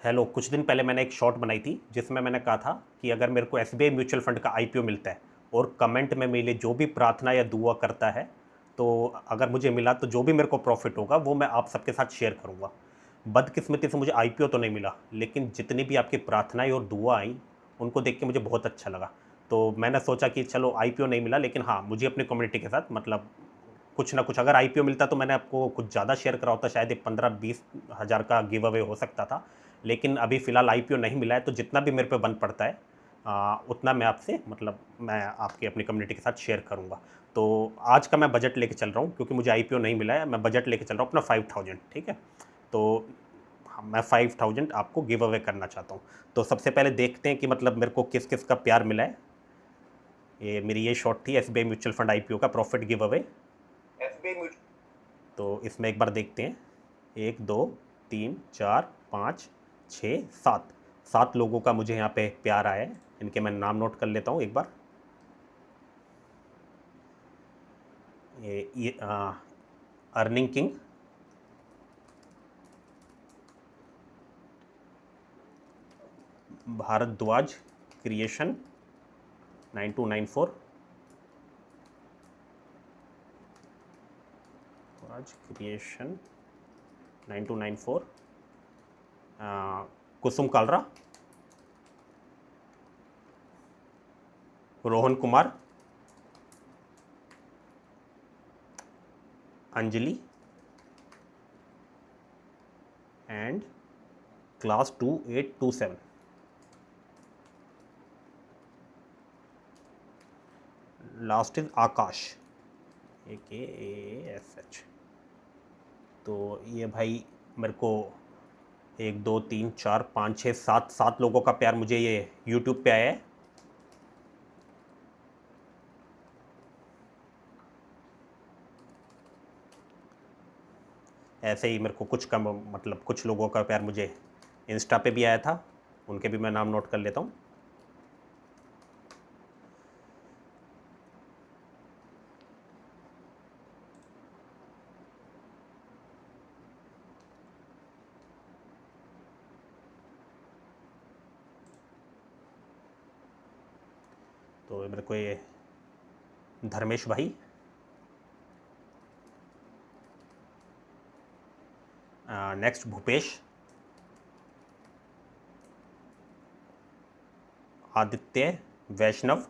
Hello, कुछ दिन पहले मैंने एक शॉर्ट बनाई थी जिसमें मैंने कहा था कि अगर मेरे को एसबीआई म्यूचुअल फंड का आईपीओ मिलता है और कमेंट में मिले जो भी प्रार्थना या दुआ करता है, तो अगर मुझे मिला तो जो भी मेरे को प्रॉफिट होगा वो मैं आप सबके साथ शेयर करूंगा। बदकिस्मती से मुझे आईपीओ तो नहीं मिला, लेकिन जितनी भी आपकी प्रार्थनाएं और दुआ आई उनको देख के मुझे बहुत अच्छा लगा। तो मैंने सोचा कि चलो आईपीओ नहीं मिला, लेकिन हाँ, मुझे अपनी कम्युनिटी के साथ मतलब कुछ ना कुछ, अगर आईपीओ मिलता तो मैंने आपको कुछ ज़्यादा शेयर करा होता, शायद ये 15-20 हज़ार का गिव अवे हो सकता था। लेकिन अभी फ़िलहाल आईपीओ नहीं मिला है, तो जितना भी मेरे पे बन पड़ता है उतना मैं आपसे मतलब मैं आपकी अपनी कम्युनिटी के साथ शेयर करूँगा। तो आज का मैं बजट लेके चल रहा हूँ, क्योंकि मुझे आईपीओ नहीं मिला है, मैं बजट लेके चल रहा हूँ अपना 5000, ठीक है। तो हाँ, मैं 5000 आपको गिव अवे करना चाहता हूँ। तो सबसे पहले देखते हैं कि मतलब मेरे को किस किस का प्यार मिला है। ये मेरी ये शॉर्ट थी एसबीआई म्यूचुअल फंड आईपीओ का प्रॉफिट गिव अवे। तो इसमें एक बार देखते हैं। 1 2 3 4 5 6 7 7 लोगों का मुझे यहाँ पे प्यार आया है। इनके मैं नाम नोट कर लेता हूँ एक बार। ये earning king, Bhardwaj creation 9294, Bhardwaj creation 9294, Kusum Kalra, Rohan Kumar, Anjali and class 2827। Last is Akash, AKASH। तो ये भाई मेरे को 1 2 3 4 5 6 7 7 लोगों का प्यार मुझे ये यूट्यूब पे आया है। ऐसे ही मेरे को कुछ कम मतलब कुछ लोगों का प्यार मुझे इंस्टा पे भी आया था, उनके भी मैं नाम नोट कर लेता हूँ। तो मेरे को ये धर्मेश भाई, नेक्स्ट भूपेश, आदित्य, वैष्णव,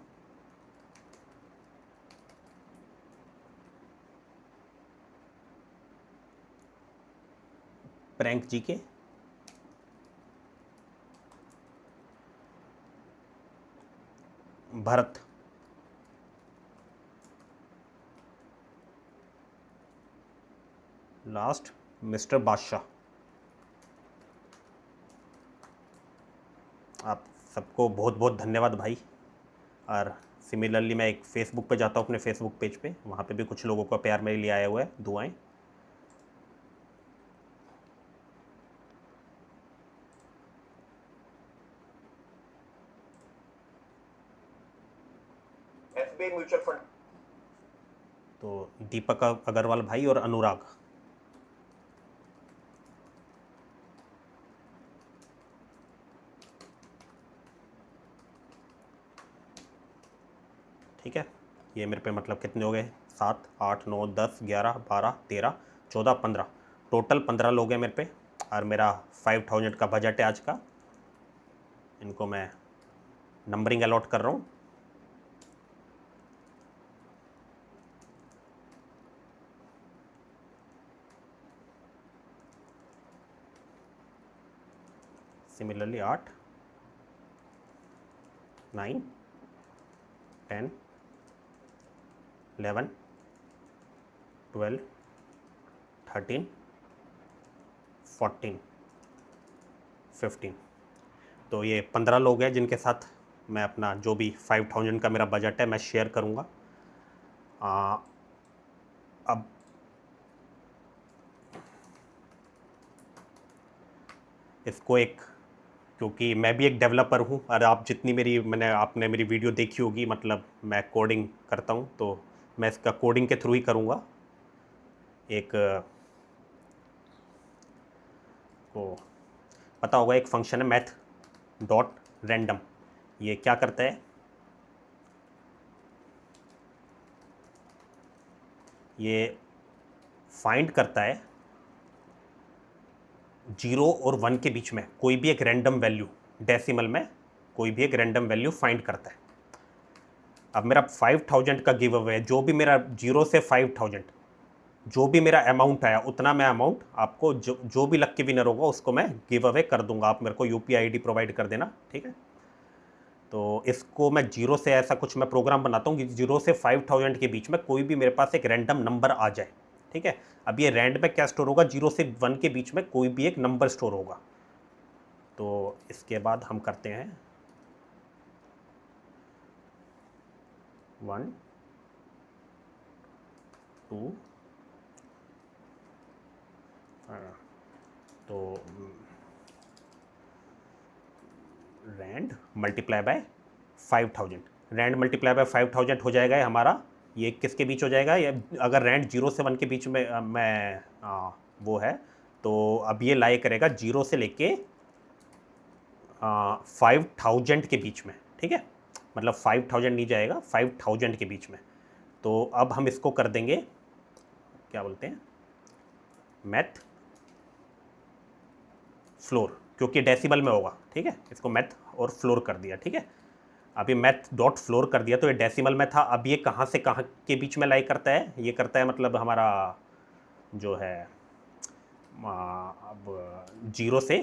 प्रैंक जी के, भरत, लास्ट मिस्टर बादशाह। आप सबको बहुत बहुत धन्यवाद भाई। और सिमिलरली मैं एक फ़ेसबुक पे जाता हूँ, अपने फेसबुक पेज पे, वहाँ पे भी कुछ लोगों का प्यार मेरे लिए आया हुआ है, दुआएं। एसबीआई म्यूचुअल फंड, तो दीपक अग्रवाल भाई और अनुराग। ठीक है, ये मेरे पे मतलब कितने हो गए, 7 8 9 10 11 12 13 14 15, टोटल 15 लोग हैं मेरे पे। और मेरा 5000 का बजट है आज का। इनको मैं नंबरिंग अलॉट कर रहा हूँ। सिमिलरली 8 9 10 11 12 13 14 15। तो ये 15 लोग हैं जिनके साथ मैं अपना जो भी 5000 का मेरा बजट है मैं शेयर करूँगा। अब इसको एक, क्योंकि मैं भी एक डेवलपर हूँ और आप जितनी मेरी आपने मेरी वीडियो देखी होगी, मतलब मैं कोडिंग करता हूँ, तो मैं इसका कोडिंग के थ्रू ही करूँगा। एक को पता होगा एक फंक्शन है मैथ डॉट रैंडम। ये क्या करता है, ये फाइंड करता है 0 और 1 के बीच में कोई भी एक रैंडम वैल्यू, डेसिमल में कोई भी एक रैंडम वैल्यू फाइंड करता है। अब मेरा 5000 का गिव अवे है, जो भी मेरा 0 से 5000 जो भी मेरा अमाउंट आया उतना मैं अमाउंट आपको जो भी लक्की विनर होगा उसको मैं गिव अवे कर दूंगा। आप मेरे को यूपीआई आईडी प्रोवाइड कर देना, ठीक है। तो इसको मैं 0 से ऐसा कुछ मैं प्रोग्राम बनाता हूँ कि 0 से 5000 के बीच में कोई भी मेरे पास एक रैंडम नंबर आ जाए, ठीक है। अब ये रैंड में क्या स्टोर होगा, 0 से 1 के बीच में कोई भी एक नंबर स्टोर होगा। तो इसके बाद हम करते हैं 1 2, तो rand multiply by 5000, rand multiply by 5000 हो जाएगा ये हमारा। ये किसके बीच हो जाएगा, ये अगर रैंड 0 से 1 के बीच में वो है तो अब ये लाई करेगा 0 से लेके 5000 के बीच में, ठीक है। मतलब 5000 नहीं जाएगा, 5000 के बीच में। तो अब हम इसको कर देंगे, क्या बोलते हैं, मैथ फ्लोर, क्योंकि डेसिमल में होगा, ठीक है। इसको मैथ और फ्लोर कर दिया, ठीक है। अब ये मैथ डॉट फ्लोर कर दिया तो ये डेसिमल में था। अब ये कहाँ से कहाँ के बीच में लाई करता है, ये करता है मतलब हमारा जो है अब 0 से,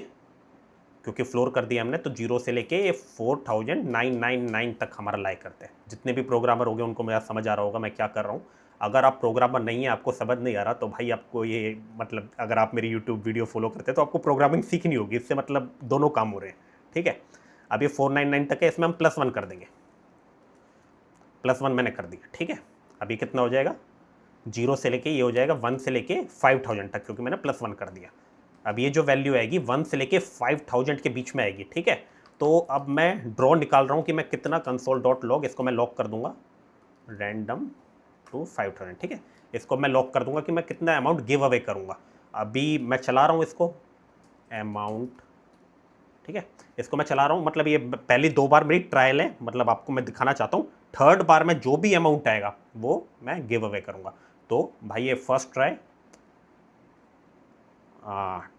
क्योंकि फ्लोर कर दिया हमने तो 0 से लेके ये 4999 तक हमारा लाई करते हैं। जितने भी प्रोग्रामर हो गए उनको मेरा समझ आ रहा होगा मैं क्या कर रहा हूँ। अगर आप प्रोग्रामर नहीं है, आपको समझ नहीं आ रहा, तो भाई आपको ये मतलब अगर आप मेरी यूट्यूब वीडियो फॉलो करते हैं तो आपको प्रोग्रामिंग सीखनी होगी, इससे मतलब दोनों काम हो रहे हैं, ठीक है। अब ये 499 तक है, इसमें हम +1 कर देंगे। +1 मैंने कर दिया, ठीक है। अभी कितना हो जाएगा, 0 से लेके ये हो जाएगा 1 से लेके 5000 तक, क्योंकि मैंने +1 कर दिया। अब ये जो वैल्यू आएगी 1 से लेके 5000 के बीच में आएगी, ठीक है। तो अब मैं ड्रॉ निकाल रहा हूँ कि मैं कितना console.log, इसको मैं लॉक कर दूंगा रैंडम टू 5000, ठीक है। इसको मैं लॉक कर दूंगा कि मैं कितना अमाउंट गिव अवे करूंगा। अभी मैं चला रहा हूँ इसको अमाउंट, ठीक है। इसको मैं चला रहा हूँ, मतलब ये पहली 2 बार मेरी ट्रायल है, मतलब आपको मैं दिखाना चाहता हूँ। थर्ड बार में जो भी अमाउंट आएगा वो मैं गिव अवे करूंगा। तो भाई ये फर्स्ट ट्राई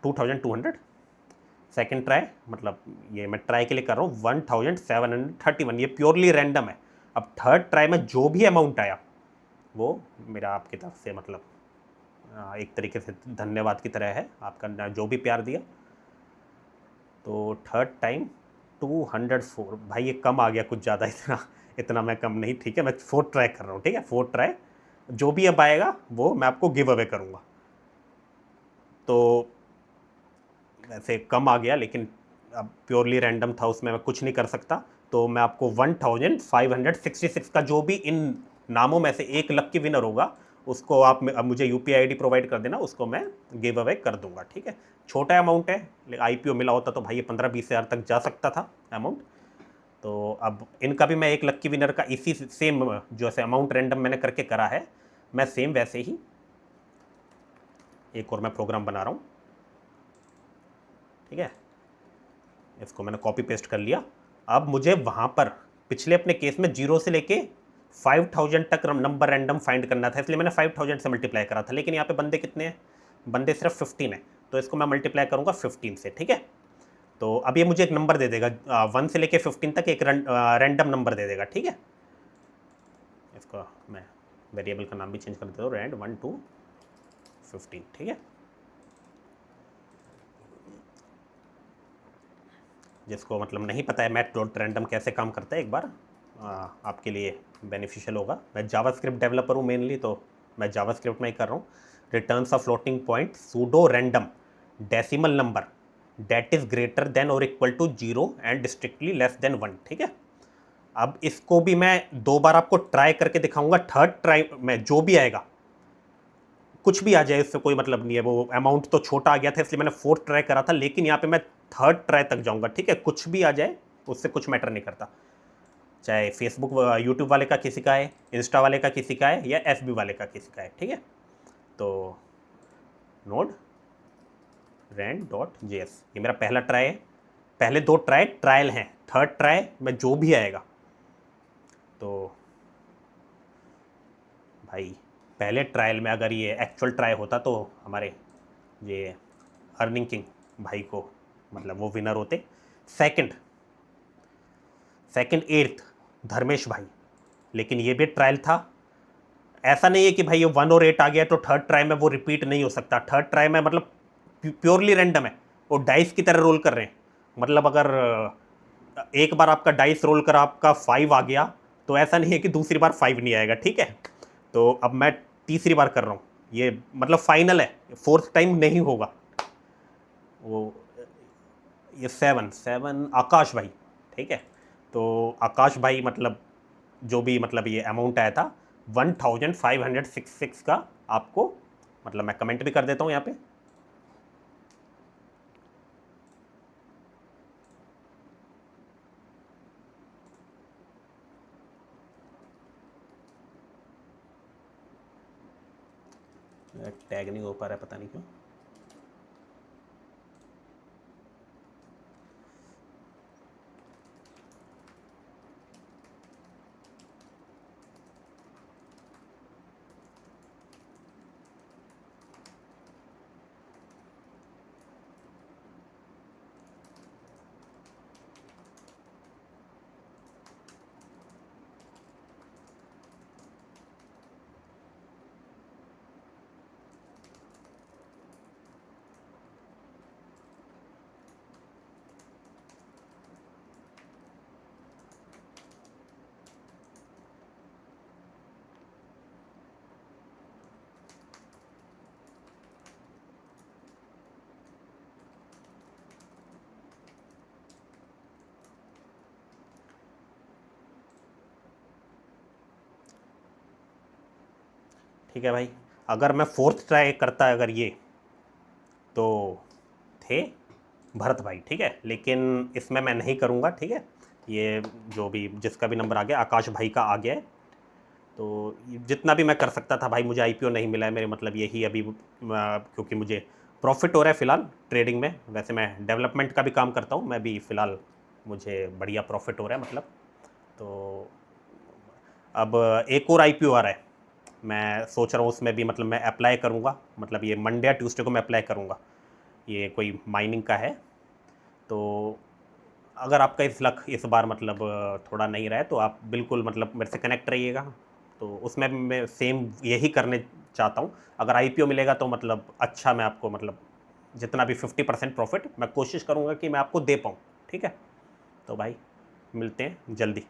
2200, सेकेंड ट्राई, मतलब ये मैं ट्राई के लिए कर रहा हूँ 1731, ये प्योरली रैंडम है। अब थर्ड ट्राई में जो भी अमाउंट आया वो मेरा आपकी तरफ से मतलब एक तरीके से धन्यवाद की तरह है, आपका जो भी प्यार दिया। तो थर्ड टाइम 204, भाई ये कम आ गया कुछ ज़्यादा, इतना मैं कम नहीं, ठीक है। मैं 4 ट्राई कर रहा हूँ, ठीक है। 4 ट्राई, जो भी अब आएगा वो मैं आपको गिव अवे करूँगा। तो वैसे कम आ गया, लेकिन अब प्योरली रैंडम था, उसमें मैं कुछ नहीं कर सकता। तो मैं आपको 1566 का जो भी इन नामों में से एक लक्की विनर होगा उसको आप अब मुझे यूपीआई आईडी प्रोवाइड कर देना, उसको मैं गिव अवे कर दूंगा, ठीक है। छोटा अमाउंट है, आईपीओ मिला होता तो भाई ये 15-20 हज़ार तक जा सकता था अमाउंट। तो अब इनका भी मैं एक लक्की विनर का इसी सेम जो ऐसे अमाउंट रैंडम मैंने करके करा है, मैं सेम वैसे ही एक और मैं प्रोग्राम बना रहा हूँ, ठीक है। इसको मैंने कॉपी पेस्ट कर लिया। अब मुझे वहाँ पर पिछले अपने केस में 0 से लेके 5000 तक नंबर रैंडम फाइंड करना था, इसलिए मैंने 5000 से मल्टीप्लाई करा था। लेकिन यहाँ पे बंदे कितने हैं, बंदे सिर्फ 15 है, तो इसको मैं मल्टीप्लाई करूँगा 15 से, ठीक है। तो अब ये मुझे एक नंबर दे देगा, 1 से लेके 15 तक एक रैंडम नंबर दे देगा, ठीक है। इसको मैं वेरिएबल का नाम भी चेंज कर देता हूँ, रैंड 1 to 15, ठीक है। जिसको मतलब नहीं पता है मैथ डॉट रैंडम कैसे काम करता है, एक बार आपके लिए बेनिफिशियल होगा। मैं जावास्क्रिप्ट डेवलपर हूँ मेनली, तो मैं जावास्क्रिप्ट में ही कर रहा हूँ। Returns a floating point pseudo random decimal number that is greater than और equal to 0 and strictly less than 1, ठीक है। अब इसको भी मैं 2 बार आपको ट्राई करके दिखाऊंगा। थर्ड ट्राई में जो भी आएगा, कुछ भी आ जाए इससे कोई मतलब नहीं है। वो अमाउंट तो छोटा आ गया था इसलिए मैंने 4th ट्राई करा था, लेकिन यहाँ पे मैं 3rd ट्राई तक जाऊंगा, ठीक है। कुछ भी आ जाए उससे कुछ मैटर नहीं करता, चाहे फेसबुक यूट्यूब वाले का किसी का है, इंस्टा वाले का किसी का है, या एफबी वाले का किसी का है, ठीक है। तो नोड rand.js, ये मेरा पहला ट्राई है। पहले 2 ट्राई ट्रायल हैं, थर्ड ट्राई में जो भी आएगा। तो भाई पहले ट्रायल में अगर ये एक्चुअल ट्राई होता तो हमारे ये अर्निंग किंग भाई को मतलब वो विनर होते। सेकंड 8th धर्मेश भाई, लेकिन ये भी ट्रायल था। ऐसा नहीं है कि भाई ये 1 और 8 आ गया तो थर्ड ट्राई में वो रिपीट नहीं हो सकता। थर्ड ट्राई में मतलब प्योरली रैंडम है, वो डाइस की तरह रोल कर रहे हैं। मतलब अगर एक बार आपका डाइस रोल कर आपका 5 आ गया तो ऐसा नहीं है कि दूसरी बार 5 नहीं आएगा, ठीक है। तो अब मैं तीसरी बार कर रहा हूँ, ये मतलब फाइनल है, फोर्थ टाइम नहीं होगा। वो ये 7 आकाश भाई, ठीक है। तो आकाश भाई मतलब जो भी मतलब ये अमाउंट आया था 1566 का आपको, मतलब मैं कमेंट भी कर देता हूँ यहाँ पे। टैग नहीं हो पा रहा है, पता नहीं क्यों। ठीक है भाई, अगर मैं फोर्थ ट्राई करता अगर ये तो थे भरत भाई, ठीक है, लेकिन इसमें मैं नहीं करूँगा, ठीक है। ये जो भी जिसका भी नंबर आ गया, आकाश भाई का आ गया है, तो जितना भी मैं कर सकता था भाई, मुझे आईपीओ नहीं मिला है। मेरे मतलब यही अभी क्योंकि मुझे प्रॉफिट हो रहा है फ़िलहाल ट्रेडिंग में। वैसे मैं डेवलपमेंट का भी काम करता हूँ, मैं भी फ़िलहाल मुझे बढ़िया प्रॉफिट हो रहा है मतलब। तो अब एक और आईपीओ आ रहा है, मैं सोच रहा हूँ उसमें भी मतलब मैं अप्लाई करूँगा, मतलब ये मंडे या ट्यूसडे को मैं अप्लाई करूँगा। ये कोई माइनिंग का है, तो अगर आपका इस लक इस बार मतलब थोड़ा नहीं रहा है तो आप बिल्कुल मतलब मेरे से कनेक्ट रहिएगा। तो उसमें भी मैं सेम यही करने चाहता हूँ। अगर आईपीओ मिलेगा तो मतलब अच्छा, मैं आपको मतलब जितना भी 50% प्रॉफिट मैं कोशिश करूँगा कि मैं आपको दे पाऊँ, ठीक है। तो भाई मिलते हैं जल्दी।